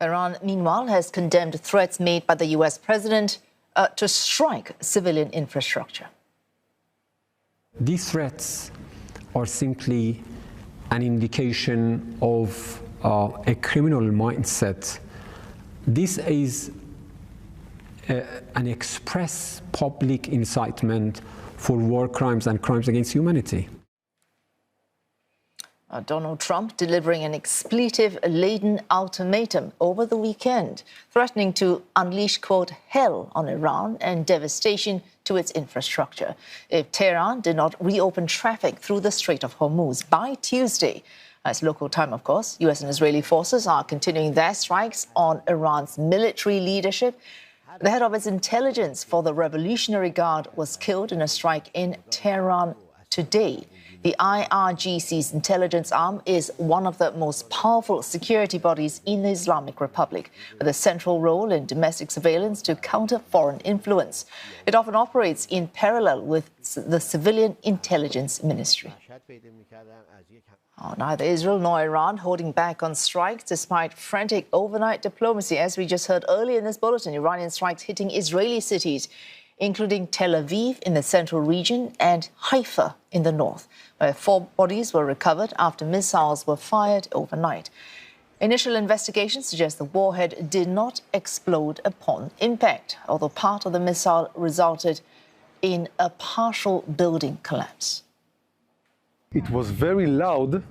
Iran, meanwhile, has condemned threats made by the U.S. president to strike civilian infrastructure. These threats are simply an indication of a criminal mindset. This is an express public incitement for war crimes and crimes against humanity. Donald Trump delivering an expletive-laden ultimatum over the weekend, threatening to unleash, quote, hell on Iran and devastation to its infrastructure if Tehran did not reopen traffic through the Strait of Hormuz by Tuesday. As local time, of course, U.S. and Israeli forces are continuing their strikes on Iran's military leadership. The head of its intelligence for the Revolutionary Guard was killed in a strike in Tehran today. The IRGC's intelligence arm is one of the most powerful security bodies in the Islamic Republic, with a central role in domestic surveillance to counter foreign influence. It often operates in parallel with the Civilian Intelligence Ministry. Neither Israel nor Iran holding back on strikes despite frantic overnight diplomacy. As we just heard earlier in this bulletin, Iranian strikes hitting Israeli cities, including Tel Aviv in the central region and Haifa in the north, where 4 bodies were recovered after missiles were fired overnight. Initial investigations suggest the warhead did not explode upon impact, although part of the missile resulted in a partial building collapse. It was very loud,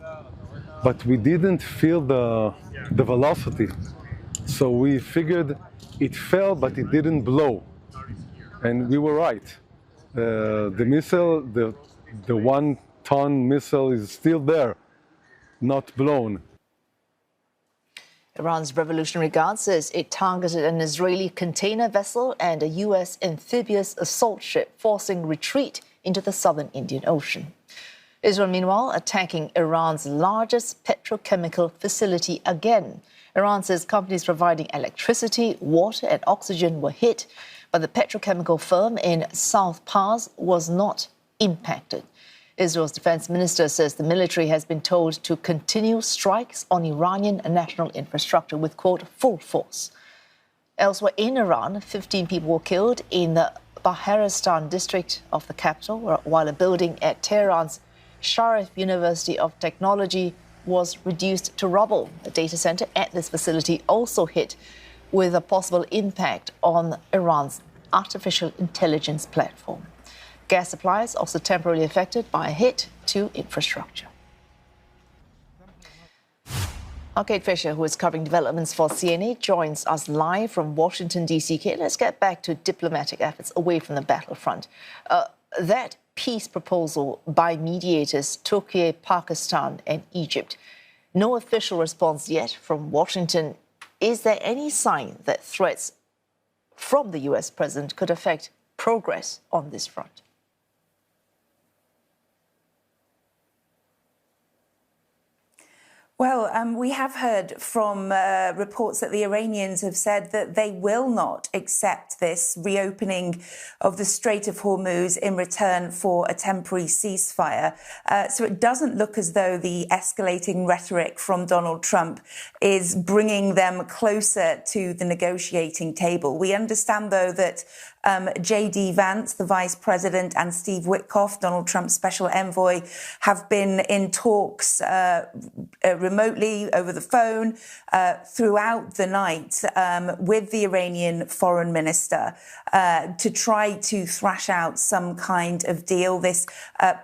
but we didn't feel the velocity. So we figured it fell, but it didn't blow. And we were right. The missile, the 1-ton missile is still there, not blown. Iran's Revolutionary Guard says it targeted an Israeli container vessel and a U.S. amphibious assault ship, forcing retreat into the southern Indian Ocean. Israel, meanwhile, attacking Iran's largest petrochemical facility again. Iran says companies providing electricity, water and oxygen were hit, but the petrochemical firm in South Pars was not impacted. Israel's defense minister says the military has been told to continue strikes on Iranian national infrastructure with, quote, full force. Elsewhere in Iran, 15 people were killed in the Baharistan district of the capital, while a building at Tehran's Sharif University of Technology was reduced to rubble. The data center at this facility also hit, with a possible impact on Iran's artificial intelligence platform. Gas supplies also temporarily affected by a hit to infrastructure. Kate Fisher, who is covering developments for CNA, joins us live from Washington, D.C. Kate, let's get back to diplomatic efforts away from the battlefront. That peace proposal by mediators Turkey, Pakistan and Egypt. No official response yet from Washington. Is there any sign that threats from the U.S. president could affect progress on this front? Well, we have heard from reports that the Iranians have said that they will not accept this reopening of the Strait of Hormuz in return for a temporary ceasefire. So it doesn't look as though the escalating rhetoric from Donald Trump is bringing them closer to the negotiating table. We understand, though, that J.D. Vance, the vice president, and Steve Witkoff, Donald Trump's special envoy, have been in talks remotely over the phone throughout the night with the Iranian foreign minister to try to thrash out some kind of deal. This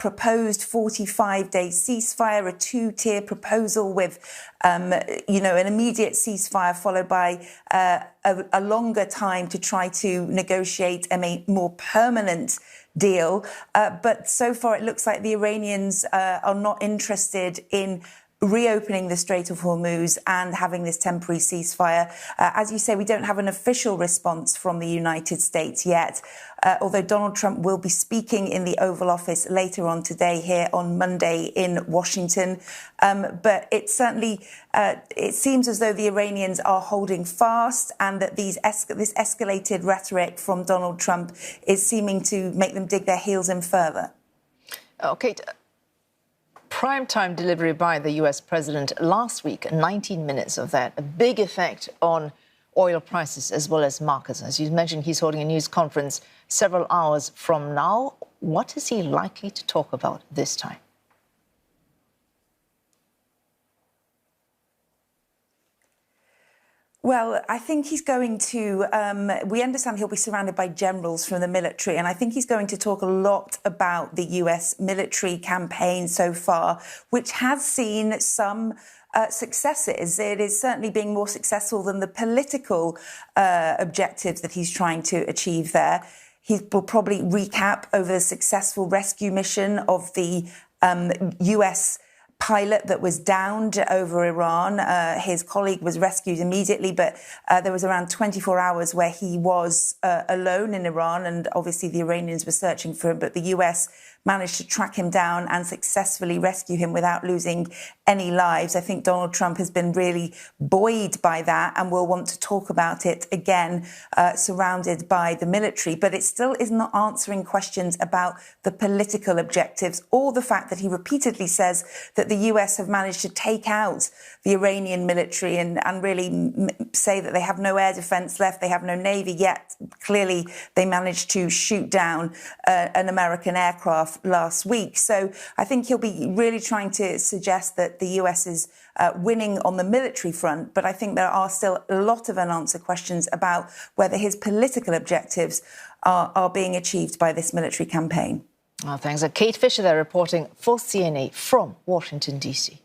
proposed 45-day ceasefire, a 2-tier proposal with, an immediate ceasefire followed by a longer time to try to negotiate a more permanent deal. But so far, it looks like the Iranians are not interested in reopening the Strait of Hormuz and having this temporary ceasefire. As you say, we don't have an official response from the United States yet, although Donald Trump will be speaking in the Oval Office later on today here on Monday in Washington. But it certainly, it seems as though the Iranians are holding fast and that this escalated rhetoric from Donald Trump is seeming to make them dig their heels in further. Okay. prime-time delivery by the US president last week, 19 minutes of that, a big effect on oil prices as well as markets. As you mentioned, he's holding a news conference several hours from now. What is he likely to talk about this time? Well, I think he's going to, we understand he'll be surrounded by generals from the military, and I think he's going to talk a lot about the US military campaign so far, which has seen some successes. It is certainly being more successful than the political objectives that he's trying to achieve there. He will probably recap over the successful rescue mission of the US pilot that was downed over Iran. His colleague was rescued immediately, but there was around 24 hours where he was alone in Iran, and obviously the Iranians were searching for him, but the US managed to track him down and successfully rescue him without losing any lives. I think Donald Trump has been really buoyed by that and will want to talk about it again, surrounded by the military. But it still is not answering questions about the political objectives or the fact that he repeatedly says that the US have managed to take out the Iranian military and really say that they have no air defense left, they have no navy, yet clearly they managed to shoot down an American aircraft last week. So I think he'll be really trying to suggest that the US is winning on the military front, but I think there are still a lot of unanswered questions about whether his political objectives are being achieved by this military campaign. Well, thanks. Kate Fisher there reporting for CNA from Washington, D.C.